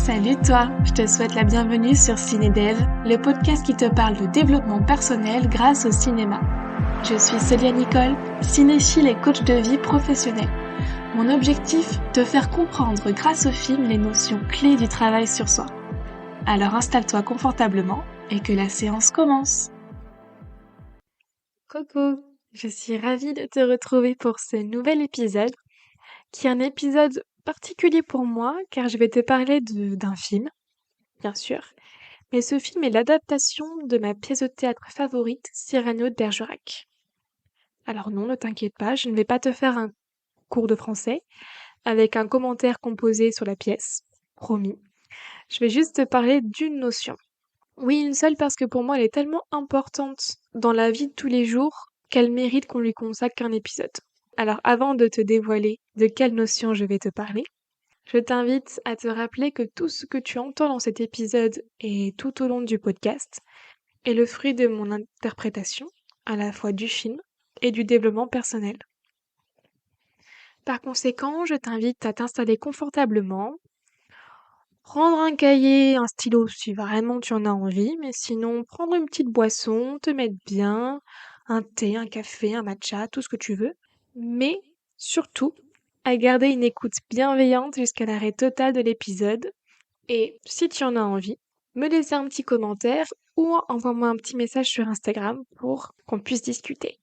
Salut toi, je te souhaite la bienvenue sur Cinédev, le podcast qui te parle de développement personnel grâce au cinéma. Je suis Célia Nicole, cinéphile et coach de vie professionnelle. Mon objectif, te faire comprendre grâce au film les notions clés du travail sur soi. Alors installe-toi confortablement et que la séance commence. Coucou, je suis ravie de te retrouver pour ce nouvel épisode, qui est un épisode particulier pour moi car je vais te parler d'un film, bien sûr. Mais ce film est l'adaptation de ma pièce de théâtre favorite, Cyrano de Bergerac. Alors non, ne t'inquiète pas, je ne vais pas te faire un cours de français avec un commentaire composé sur la pièce, promis. Je vais juste te parler d'une notion. Oui, une seule parce que pour moi elle est tellement importante dans la vie de tous les jours qu'elle mérite qu'on lui consacre un épisode. Alors avant de te dévoiler de quelle notion je vais te parler, je t'invite à te rappeler que tout ce que tu entends dans cet épisode et tout au long du podcast est le fruit de mon interprétation, à la fois du film et du développement personnel. Par conséquent, je t'invite à t'installer confortablement, prendre un cahier, un stylo si vraiment tu en as envie, mais sinon prendre une petite boisson, te mettre bien, un thé, un café, un matcha, tout ce que tu veux, mais surtout à garder une écoute bienveillante jusqu'à l'arrêt total de l'épisode. Et si tu en as envie, me laisser un petit commentaire ou envoie-moi un petit message sur Instagram pour qu'on puisse discuter.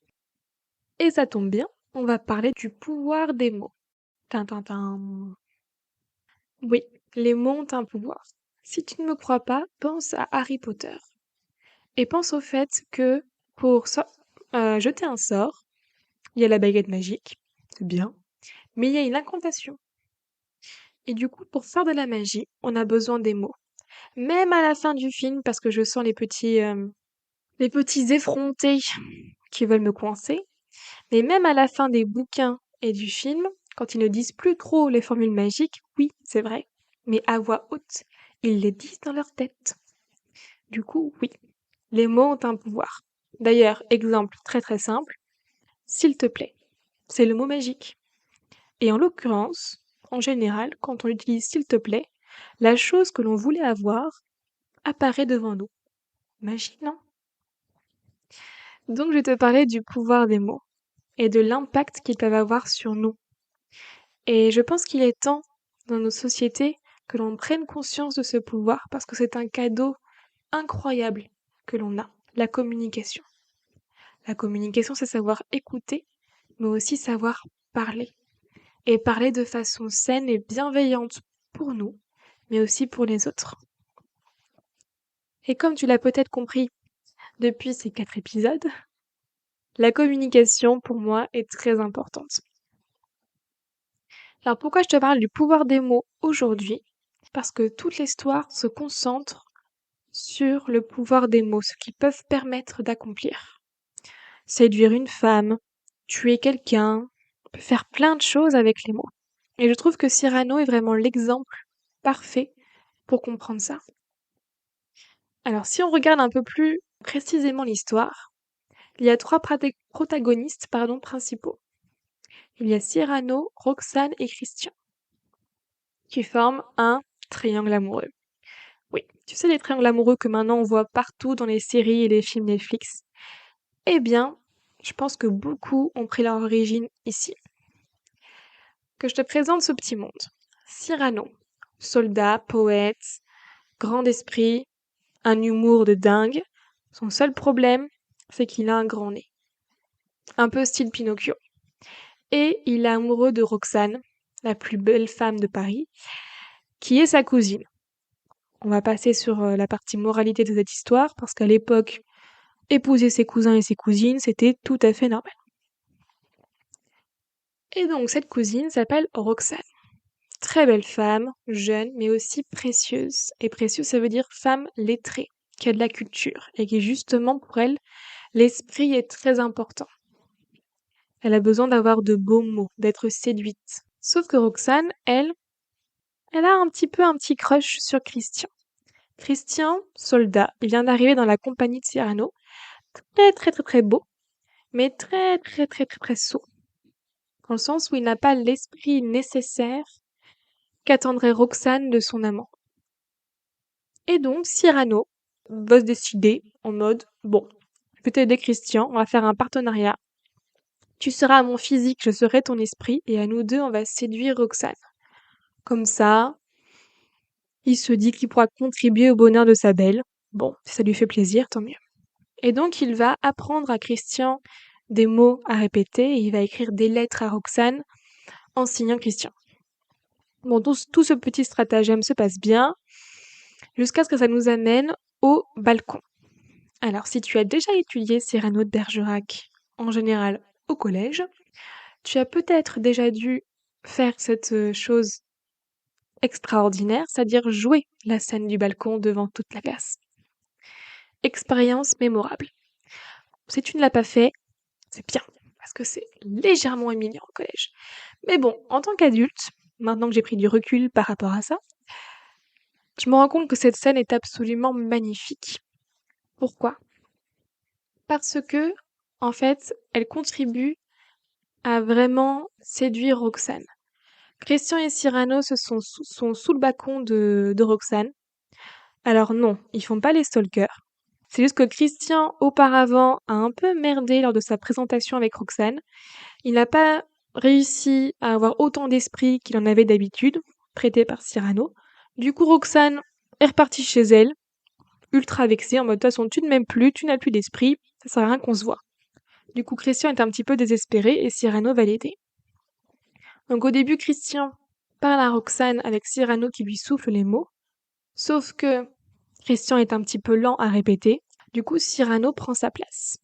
Et ça tombe bien, on va parler du pouvoir des mots. Tintintin. Oui, les mots ont un pouvoir. Si tu ne me crois pas, pense à Harry Potter. Et pense au fait que pour jeter un sort, il y a la baguette magique, c'est bien, mais il y a une incantation. Et du coup, pour faire de la magie, on a besoin des mots. Même à la fin du film, parce que je sens les petits effrontés qui veulent me coincer, mais même à la fin des bouquins et du film, quand ils ne disent plus trop les formules magiques, oui, c'est vrai, mais à voix haute, ils les disent dans leur tête. Du coup, oui, les mots ont un pouvoir. D'ailleurs, exemple très très simple, s'il te plaît, c'est le mot magique. Et en l'occurrence, en général, quand on utilise s'il te plaît, la chose que l'on voulait avoir apparaît devant nous. Magie, non? Donc je vais te parler du pouvoir des mots et de l'impact qu'ils peuvent avoir sur nous. Et je pense qu'il est temps, dans nos sociétés, que l'on prenne conscience de ce pouvoir parce que c'est un cadeau incroyable que l'on a, la communication. La communication, c'est savoir écouter, mais aussi savoir parler. Et parler de façon saine et bienveillante pour nous, mais aussi pour les autres. Et comme tu l'as peut-être compris depuis ces 4 épisodes, la communication, pour moi, est très importante. Alors pourquoi je te parle du pouvoir des mots aujourd'hui? Parce que toute l'histoire se concentre sur le pouvoir des mots, ce qu'ils peuvent permettre d'accomplir. Séduire une femme, tuer quelqu'un, on peut faire plein de choses avec les mots. Et je trouve que Cyrano est vraiment l'exemple parfait pour comprendre ça. Alors si on regarde un peu plus précisément l'histoire, il y a 3 protagonistes principaux. Il y a Cyrano, Roxane et Christian, qui forment un triangle amoureux. Oui, tu sais les triangles amoureux que maintenant on voit partout dans les séries et les films Netflix? Eh bien, je pense que beaucoup ont pris leur origine ici. Que je te présente ce petit monde. Cyrano, soldat, poète, grand d'esprit, un humour de dingue. Son seul problème, c'est qu'il a un grand nez. Un peu style Pinocchio. Et il est amoureux de Roxane, la plus belle femme de Paris, qui est sa cousine. On va passer sur la partie moralité de cette histoire, parce qu'à l'époque, épouser ses cousins et ses cousines, c'était tout à fait normal. Et donc cette cousine s'appelle Roxane. Très belle femme, jeune, mais aussi précieuse. Et précieuse, ça veut dire femme lettrée, qui a de la culture, et qui justement, pour elle, l'esprit est très important. Elle a besoin d'avoir de beaux mots, d'être séduite. Sauf que Roxane, elle a un petit crush sur Christian. Christian, soldat, il vient d'arriver dans la compagnie de Cyrano, très beau, mais très sot. Dans le sens où il n'a pas l'esprit nécessaire qu'attendrait Roxane de son amant. Et donc Cyrano va se décider en mode: «Bon, je vais t'aider Christian, on va faire un partenariat. Tu seras mon physique, je serai ton esprit et à nous 2 on va séduire Roxane. Comme ça, il se dit qu'il pourra contribuer au bonheur de sa belle. Bon, si ça lui fait plaisir, tant mieux». Et donc il va apprendre à Christian des mots à répéter et il va écrire des lettres à Roxane en signant Christian. Bon, tout ce petit stratagème se passe bien jusqu'à ce que ça nous amène au balcon. Alors, si tu as déjà étudié Cyrano de Bergerac, en général au collège, tu as peut-être déjà dû faire cette chose extraordinaire, c'est-à-dire jouer la scène du balcon devant toute la classe. Expérience mémorable. Si tu ne l'as pas fait, c'est bien, parce que c'est légèrement humiliant au collège. Mais bon, en tant qu'adulte, maintenant que j'ai pris du recul par rapport à ça, je me rends compte que cette scène est absolument magnifique. Pourquoi? Parce que, en fait, elle contribue à vraiment séduire Roxane. Christian et Cyrano sont sous le balcon de Roxane. Alors non, ils font pas les stalkers. C'est juste que Christian, auparavant, a un peu merdé lors de sa présentation avec Roxane. Il n'a pas réussi à avoir autant d'esprit qu'il en avait d'habitude, prêté par Cyrano. Du coup, Roxane est repartie chez elle, ultra vexée, en mode de toute façon, tu ne m'aimes plus, tu n'as plus d'esprit, ça sert à rien qu'on se voit. Du coup, Christian est un petit peu désespéré et Cyrano va l'aider. Donc au début, Christian parle à Roxane avec Cyrano qui lui souffle les mots, sauf que Christian est un petit peu lent à répéter, du coup Cyrano prend sa place.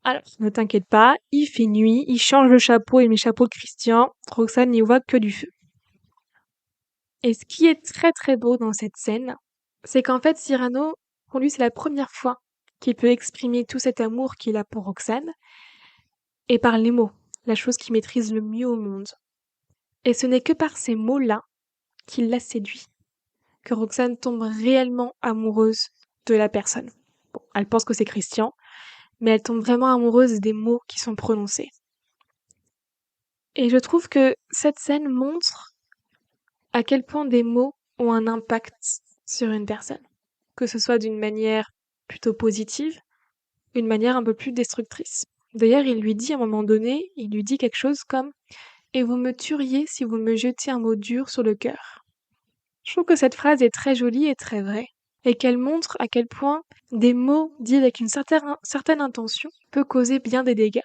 Alors, ne t'inquiète pas, il fait nuit, il change le chapeau et mes chapeaux de Christian, Roxane n'y voit que du feu. Et ce qui est très très beau dans cette scène, c'est qu'en fait Cyrano, pour lui c'est la première fois qu'il peut exprimer tout cet amour qu'il a pour Roxane, et par les mots, la chose qu'il maîtrise le mieux au monde. Et ce n'est que par ces mots-là qu'il la séduit, que Roxane tombe réellement amoureuse de la personne. Bon, elle pense que c'est Christian, mais elle tombe vraiment amoureuse des mots qui sont prononcés. Et je trouve que cette scène montre à quel point des mots ont un impact sur une personne, que ce soit d'une manière plutôt positive, une manière un peu plus destructrice. D'ailleurs, il lui dit à un moment donné, il lui dit quelque chose comme: «Et vous me tueriez si vous me jetiez un mot dur sur le cœur». Je trouve que cette phrase est très jolie et très vraie, et qu'elle montre à quel point des mots dits avec une certaine intention peut causer bien des dégâts.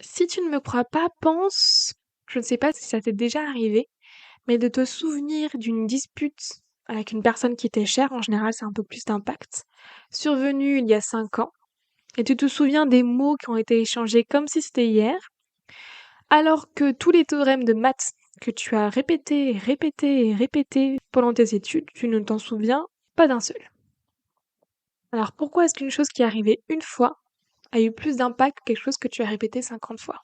Si tu ne me crois pas, pense, je ne sais pas si ça t'est déjà arrivé, mais de te souvenir d'une dispute avec une personne qui t'est chère, en général c'est un peu plus d'impact, survenue il y a 5 ans, et tu te souviens des mots qui ont été échangés comme si c'était hier, alors que tous les théorèmes de maths que tu as répétés, répétés et répétés pendant tes études, tu ne t'en souviens pas d'un seul. Alors pourquoi est-ce qu'une chose qui est arrivée une fois a eu plus d'impact que quelque chose que tu as répété 50 fois?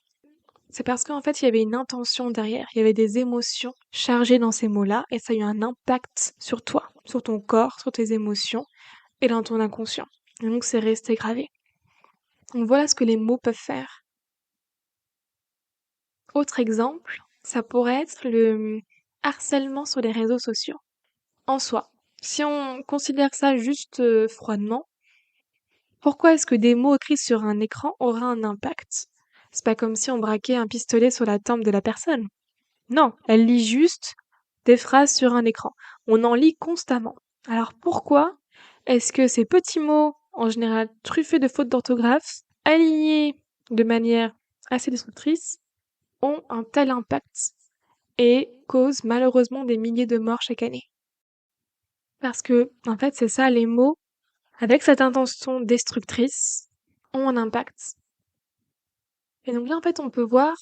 C'est parce qu'en fait, il y avait une intention derrière, il y avait des émotions chargées dans ces mots-là, et ça a eu un impact sur toi, sur ton corps, sur tes émotions, et dans ton inconscient. Et donc c'est resté gravé. Donc voilà ce que les mots peuvent faire. Autre exemple, ça pourrait être le harcèlement sur les réseaux sociaux. En soi, si on considère ça juste froidement, pourquoi est-ce que des mots écrits sur un écran auraient un impact? C'est pas comme si on braquait un pistolet sur la tempe de la personne. Non, elle lit juste des phrases sur un écran. On en lit constamment. Alors pourquoi est-ce que ces petits mots, en général truffés de fautes d'orthographe, alignés de manière assez destructrice, ont un tel impact et causent malheureusement des milliers de morts chaque année? Parce que, en fait, c'est ça, les mots, avec cette intention destructrice, ont un impact. Et donc là, en fait, on peut voir,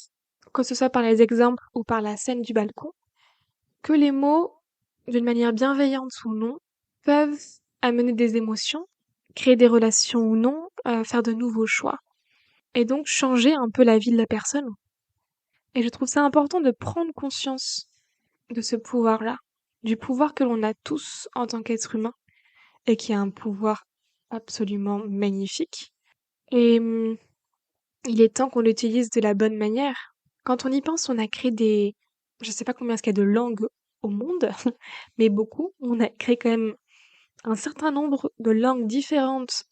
que ce soit par les exemples ou par la scène du balcon, que les mots, d'une manière bienveillante ou non, peuvent amener des émotions, créer des relations ou non, faire de nouveaux choix, et donc changer un peu la vie de la personne. Et je trouve ça important de prendre conscience de ce pouvoir-là, du pouvoir que l'on a tous en tant qu'être humain, et qui a un pouvoir absolument magnifique. Et il est temps qu'on l'utilise de la bonne manière. Quand on y pense, on a créé je sais pas combien est-ce qu'il y a de langues au monde, mais beaucoup. On a créé quand même un certain nombre de langues différentes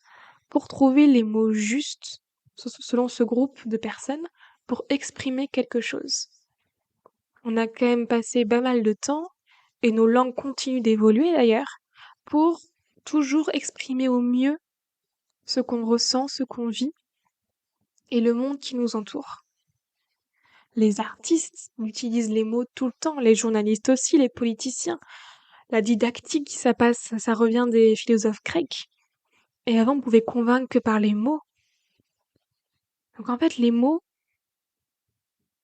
pour trouver les mots justes selon ce groupe de personnes pour exprimer quelque chose. On a quand même passé pas mal de temps, et nos langues continuent d'évoluer d'ailleurs, pour toujours exprimer au mieux ce qu'on ressent, ce qu'on vit et le monde qui nous entoure. Les artistes utilisent les mots tout le temps, les journalistes aussi, les politiciens. La didactique, ça revient des philosophes grecs. Et avant, on pouvait convaincre que par les mots. Donc en fait, les mots,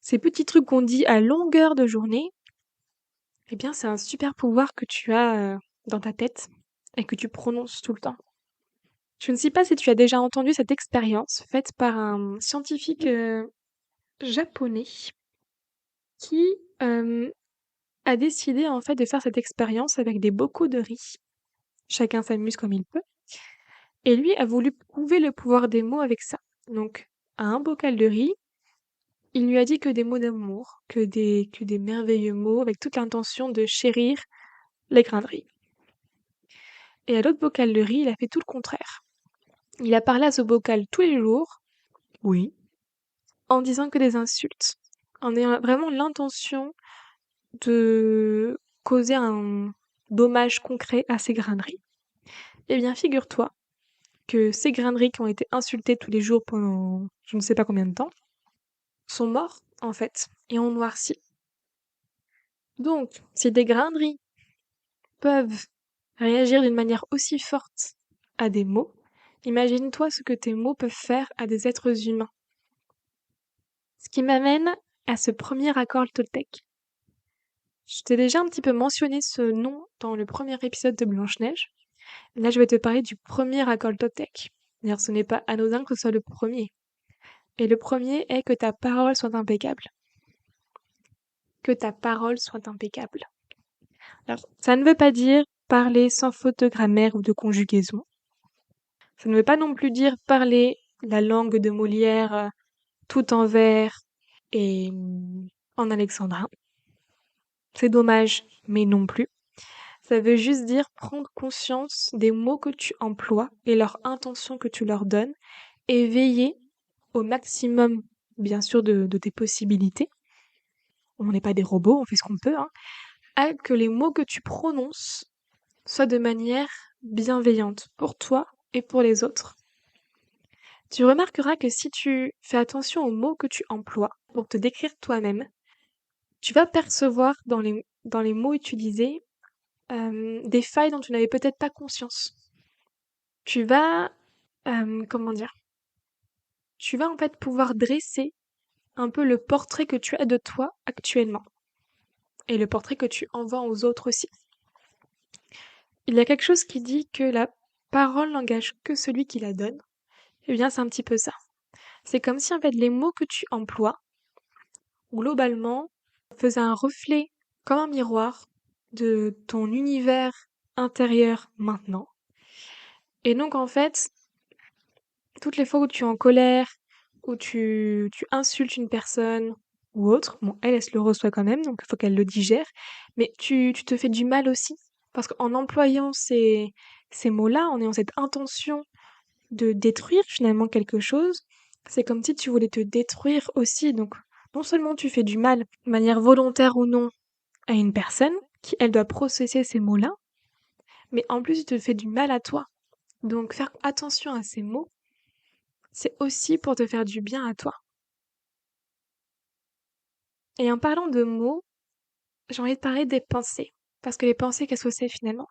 ces petits trucs qu'on dit à longueur de journée, eh bien, c'est un super pouvoir que tu as dans ta tête et que tu prononces tout le temps. Je ne sais pas si tu as déjà entendu cette expérience faite par un scientifique japonais qui a décidé en fait de faire cette expérience avec des bocaux de riz. Chacun s'amuse comme il peut. Et lui a voulu prouver le pouvoir des mots avec ça. Donc, à un bocal de riz, il lui a dit que des mots d'amour, que des merveilleux mots, avec toute l'intention de chérir les grains de riz. Et à l'autre bocal de riz, il a fait tout le contraire. Il a parlé à ce bocal tous les jours, oui, en disant que des insultes, en ayant vraiment l'intention de causer un dommage concret à ces grains de riz. Eh bien, figure-toi que ces grains de riz qui ont été insultés tous les jours pendant je ne sais pas combien de temps sont morts, en fait, et ont noirci. Donc, si des grains de riz peuvent réagir d'une manière aussi forte à des mots, imagine-toi ce que tes mots peuvent faire à des êtres humains. Ce qui m'amène à ce premier accord toltèque. Je t'ai déjà un petit peu mentionné ce nom dans le premier épisode de Blanche-Neige. Là, je vais te parler du premier accord toltèque. D'ailleurs, ce n'est pas anodin que ce soit le premier. Et le premier est que ta parole soit impeccable. Que ta parole soit impeccable. Alors, ça ne veut pas dire parler sans faute de grammaire ou de conjugaison. Ça ne veut pas non plus dire parler la langue de Molière tout en vers et en alexandrin. C'est dommage, mais non plus. Ça veut juste dire prendre conscience des mots que tu emploies et leur intention que tu leur donnes et veiller au maximum, bien sûr, de tes possibilités. On n'est pas des robots, on fait ce qu'on peut, hein, à que les mots que tu prononces soient de manière bienveillante pour toi et pour les autres. Tu remarqueras que si tu fais attention aux mots que tu emploies pour te décrire toi-même, tu vas percevoir dans les mots utilisés des failles dont tu n'avais peut-être pas conscience. Tu vas, comment dire? Tu vas en fait pouvoir dresser un peu le portrait que tu as de toi actuellement et le portrait que tu envoies aux autres aussi. Il y a quelque chose qui dit que la parole n'engage que celui qui la donne. Eh bien, c'est un petit peu ça. C'est comme si en fait les mots que tu emploies, globalement, faisaient un reflet comme un miroir de ton univers intérieur maintenant. Et donc en fait, toutes les fois où tu es en colère, où tu insultes une personne ou autre, bon, elle se le reçoit quand même, donc il faut qu'elle le digère, mais tu te fais du mal aussi. Parce qu'en employant ces mots-là, en ayant cette intention de détruire finalement quelque chose, c'est comme si tu voulais te détruire aussi. Donc, non seulement tu fais du mal, de manière volontaire ou non, à une personne, qui elle doit processer ces mots-là, mais en plus tu te fais du mal à toi. Donc, faire attention à ces mots, c'est aussi pour te faire du bien à toi. Et en parlant de mots, j'ai envie de parler des pensées. Parce que les pensées, qu'est-ce que c'est finalement?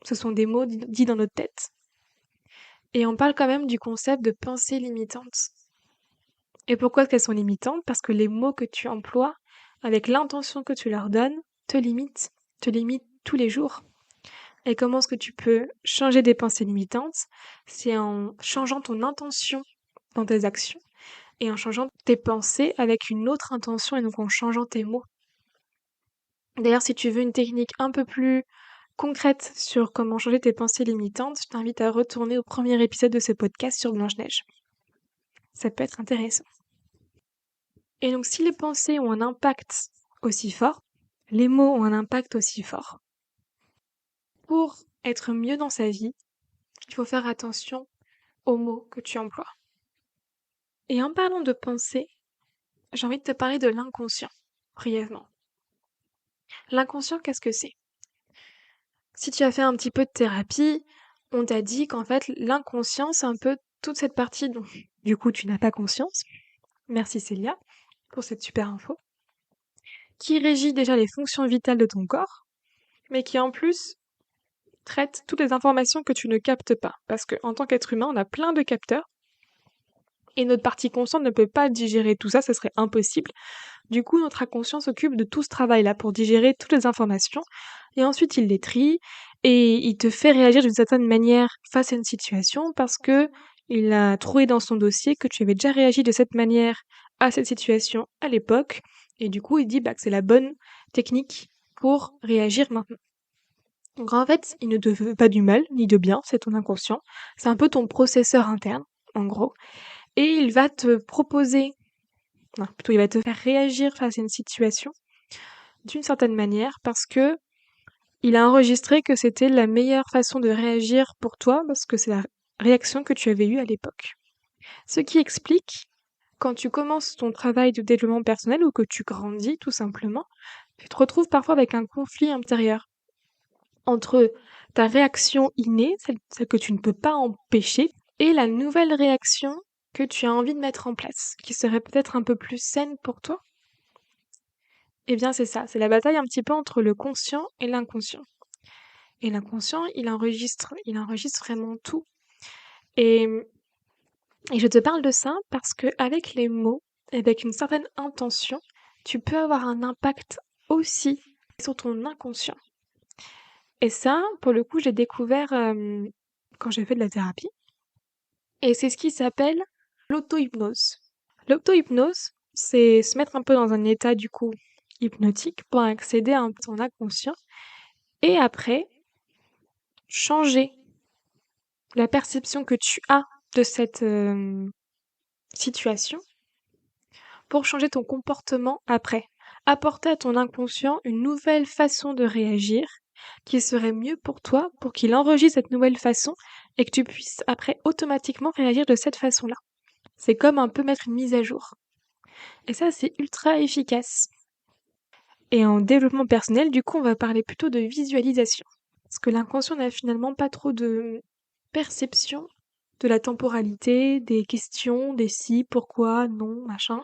Ce sont des mots dits dans notre tête. Et on parle quand même du concept de pensée limitante. Et pourquoi est-ce qu'elles sont limitantes? Parce que les mots que tu emploies, avec l'intention que tu leur donnes, te limitent tous les jours. Et comment est-ce que tu peux changer des pensées limitantes? C'est en changeant ton intention dans tes actions et en changeant tes pensées avec une autre intention et donc en changeant tes mots. D'ailleurs, si tu veux une technique un peu plus concrète sur comment changer tes pensées limitantes, je t'invite à retourner au premier épisode de ce podcast sur Blanche-Neige. Ça peut être intéressant. Et donc, si les pensées ont un impact aussi fort, les mots ont un impact aussi fort. Pour être mieux dans sa vie, il faut faire attention aux mots que tu emploies. Et en parlant de pensée, j'ai envie de te parler de l'inconscient, brièvement. L'inconscient, qu'est-ce que c'est? Si tu as fait un petit peu de thérapie, on t'a dit qu'en fait, l'inconscient, c'est un peu toute cette partie dont, du coup, tu n'as pas conscience. Merci Célia pour cette super info. Qui régit déjà les fonctions vitales de ton corps, mais qui en plus traite toutes les informations que tu ne captes pas. Parce qu'en tant qu'être humain, on a plein de capteurs et notre partie consciente ne peut pas digérer tout ça, ce serait impossible. Du coup, notre inconscient s'occupe de tout ce travail-là pour digérer toutes les informations et ensuite il les trie et il te fait réagir d'une certaine manière face à une situation parce que il a trouvé dans son dossier que tu avais déjà réagi de cette manière à cette situation à l'époque et du coup, il dit bah, que c'est la bonne technique pour réagir maintenant. Donc en fait, il ne te veut pas du mal ni de bien, c'est ton inconscient. C'est un peu ton processeur interne, en gros. Et il va te proposer, non, plutôt il va te faire réagir face à une situation d'une certaine manière parce que il a enregistré que c'était la meilleure façon de réagir pour toi parce que c'est la réaction que tu avais eue à l'époque. Ce qui explique, quand tu commences ton travail de développement personnel ou que tu grandis tout simplement, tu te retrouves parfois avec un conflit intérieur entre ta réaction innée, celle que tu ne peux pas empêcher, et la nouvelle réaction que tu as envie de mettre en place, qui serait peut-être un peu plus saine pour toi. Eh bien, c'est ça, c'est la bataille un petit peu entre le conscient et l'inconscient. Et l'inconscient, il enregistre vraiment tout. Et, et je te parle de ça parce que avec les mots, avec une certaine intention, tu peux avoir un impact aussi sur ton inconscient. Et ça, pour le coup, j'ai découvert quand j'ai fait de la thérapie. Et c'est ce qui s'appelle l'auto-hypnose. L'auto-hypnose, c'est se mettre un peu dans un état du coup hypnotique pour accéder à ton inconscient et après changer la perception que tu as de cette situation pour changer ton comportement après. Apporter à ton inconscient une nouvelle façon de réagir qui serait mieux pour toi pour qu'il enregistre cette nouvelle façon et que tu puisses après automatiquement réagir de cette façon-là. C'est comme un peu mettre une mise à jour. Et ça, c'est ultra efficace. Et en développement personnel, du coup, on va parler plutôt de visualisation. Parce que l'inconscient n'a finalement pas trop de perception de la temporalité, des questions, des si, pourquoi, non, machin.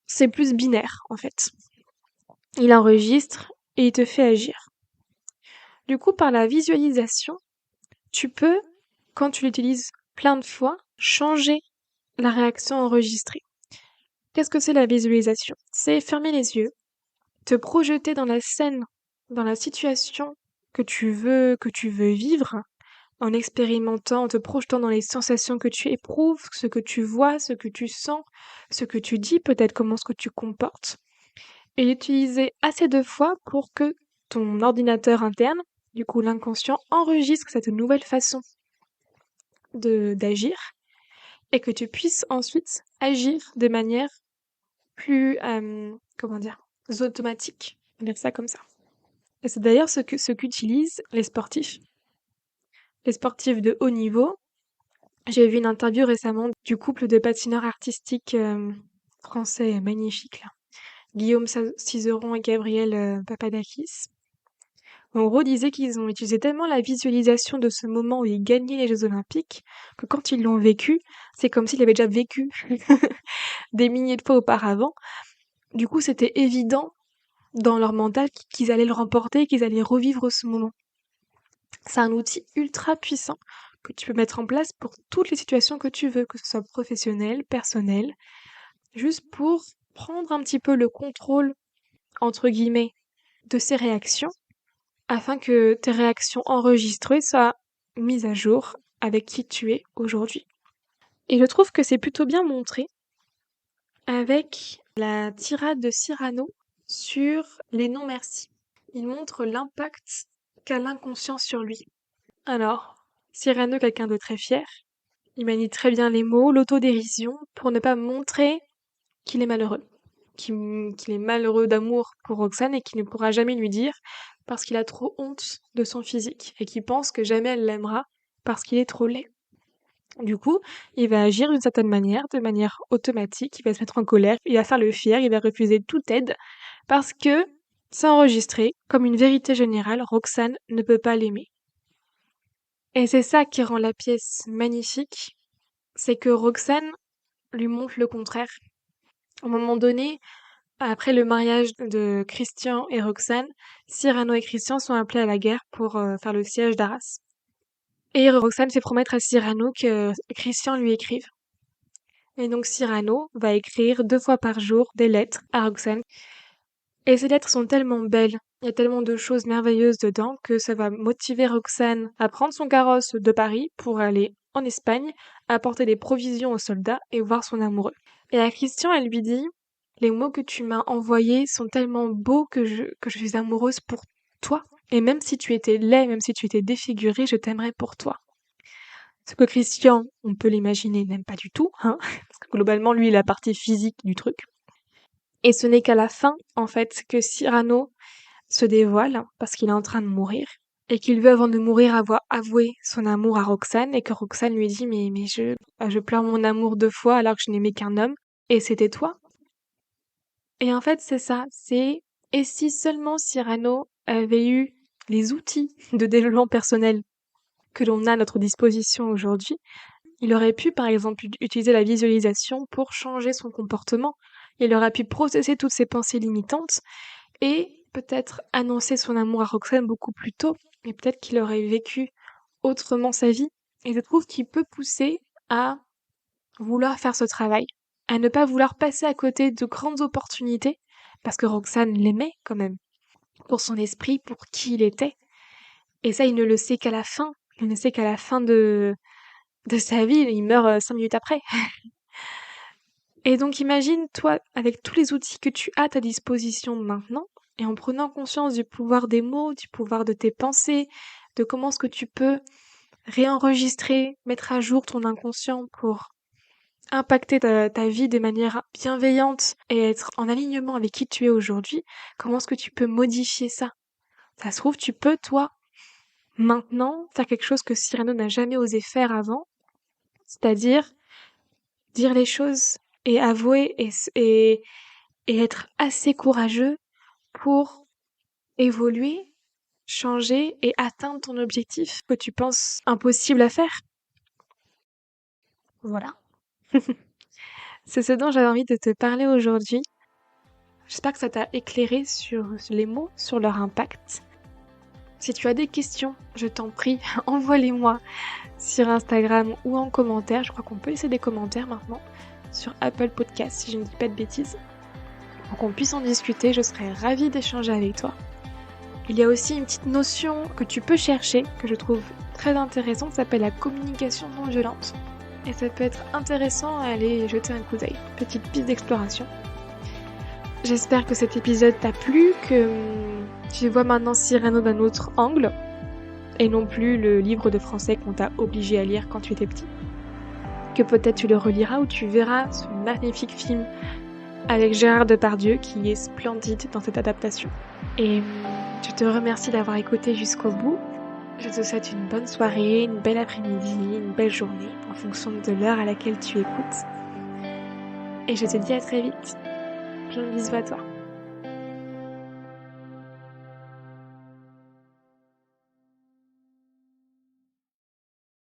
C'est plus binaire, en fait. Il enregistre et il te fait agir. Du coup, par la visualisation, tu peux, quand tu l'utilises plein de fois, changer la réaction enregistrée. Qu'est-ce que c'est la visualisation? C'est fermer les yeux, te projeter dans la scène, dans la situation que tu veux vivre, en expérimentant, en te projetant dans les sensations que tu éprouves, ce que tu vois, ce que tu sens, ce que tu dis, peut-être comment ce que tu comportes, et l'utiliser assez de fois pour que ton ordinateur interne, du coup l'inconscient, enregistre cette nouvelle façon d'agir et que tu puisses ensuite agir de manière plus, comment dire, automatique, on va dire ça comme ça. Et c'est d'ailleurs ce qu'utilisent les sportifs. Les sportifs de haut niveau. J'ai vu une interview récemment du couple de patineurs artistiques français magnifiques, là. Guillaume Cizeron et Gabriel Papadakis. En gros, disaient qu'ils ont utilisé tellement la visualisation de ce moment où ils gagnaient les Jeux Olympiques que quand ils l'ont vécu, c'est comme s'ils l'avaient déjà vécu des milliers de fois auparavant. Du coup, c'était évident dans leur mental qu'ils allaient le remporter, qu'ils allaient revivre ce moment. C'est un outil ultra puissant que tu peux mettre en place pour toutes les situations que tu veux, que ce soit professionnel, personnel, juste pour prendre un petit peu le contrôle, entre guillemets, de ces réactions, afin que tes réactions enregistrées soient mises à jour avec qui tu es aujourd'hui. Et je trouve que c'est plutôt bien montré avec la tirade de Cyrano sur les non-merci. Il montre l'impact qu'a l'inconscient sur lui. Alors, Cyrano, quelqu'un de très fier, il manie très bien les mots, l'autodérision, pour ne pas montrer qu'il est malheureux. qu'il est malheureux d'amour pour Roxane et qu'il ne pourra jamais lui dire parce qu'il a trop honte de son physique et qu'il pense que jamais elle l'aimera parce qu'il est trop laid. Du coup, il va agir d'une certaine manière, de manière automatique, il va se mettre en colère, il va faire le fier, il va refuser toute aide parce que c'est enregistré comme une vérité générale, Roxane ne peut pas l'aimer. Et c'est ça qui rend la pièce magnifique, c'est que Roxane lui montre le contraire. À un moment donné, après le mariage de Christian et Roxane, Cyrano et Christian sont appelés à la guerre pour faire le siège d'Arras. Et Roxane fait promettre à Cyrano que Christian lui écrive. Et donc Cyrano va écrire 2 fois par jour des lettres à Roxane. Et ces lettres sont tellement belles, il y a tellement de choses merveilleuses dedans que ça va motiver Roxane à prendre son carrosse de Paris pour aller en Espagne, apporter des provisions aux soldats et voir son amoureux. Et à Christian, elle lui dit: «Les mots que tu m'as envoyés sont tellement beaux que je suis amoureuse pour toi. Et même si tu étais laid, même si tu étais défiguré, je t'aimerais pour toi.» Ce que Christian, on peut l'imaginer, n'aime pas du tout, hein, parce que globalement, lui, est la partie physique du truc. Et ce n'est qu'à la fin, en fait, que Cyrano se dévoile, parce qu'il est en train de mourir, et qu'il veut, avant de mourir, avoir avoué son amour à Roxane, et que Roxane lui dit: mais je pleure mon amour 2 fois alors que je n'aimais qu'un homme, et c'était toi.» Et en fait, c'est ça, c'est: et si seulement Cyrano avait eu les outils de développement personnel que l'on a à notre disposition aujourd'hui, il aurait pu, par exemple, utiliser la visualisation pour changer son comportement. Il aurait pu processer toutes ses pensées limitantes et peut-être annoncer son amour à Roxane beaucoup plus tôt. Et peut-être qu'il aurait vécu autrement sa vie. Et je trouve qu'il peut pousser à vouloir faire ce travail, à ne pas vouloir passer à côté de grandes opportunités, parce que Roxane l'aimait quand même, pour son esprit, pour qui il était. Et ça, il ne le sait qu'à la fin. Il ne sait qu'à la fin de sa vie, il meurt 5 minutes après. Et donc imagine, toi, avec tous les outils que tu as à ta disposition maintenant, et en prenant conscience du pouvoir des mots, du pouvoir de tes pensées, de comment est-ce que tu peux réenregistrer, mettre à jour ton inconscient pour impacter ta vie de manière bienveillante et être en alignement avec qui tu es aujourd'hui, comment est-ce que tu peux modifier ça? Ça se trouve, tu peux, toi, maintenant, faire quelque chose que Cyrano n'a jamais osé faire avant, c'est-à-dire dire les choses et avouer et être assez courageux pour évoluer, changer et atteindre ton objectif que tu penses impossible à faire. Voilà. C'est ce dont j'avais envie de te parler aujourd'hui. J'espère que ça t'a éclairé sur les mots, sur leur impact. Si tu as des questions, je t'en prie, envoie-les-moi sur Instagram ou en commentaire. Je crois qu'on peut laisser des commentaires maintenant sur Apple Podcast, si je ne dis pas de bêtises. Pour qu'on puisse en discuter, je serais ravie d'échanger avec toi. Il y a aussi une petite notion que tu peux chercher, que je trouve très intéressante, ça s'appelle la communication non violente. Et ça peut être intéressant à aller jeter un coup d'œil. Petite piste d'exploration. J'espère que cet épisode t'a plu, que tu vois maintenant Cyrano d'un autre angle, et non plus le livre de français qu'on t'a obligé à lire quand tu étais petit. Que peut-être tu le reliras ou tu verras ce magnifique film avec Gérard Depardieu qui est splendide dans cette adaptation. Et je te remercie d'avoir écouté jusqu'au bout. Je te souhaite une bonne soirée, une belle après-midi, une belle journée en fonction de l'heure à laquelle tu écoutes. Et je te dis à très vite. Plein de bisous à toi.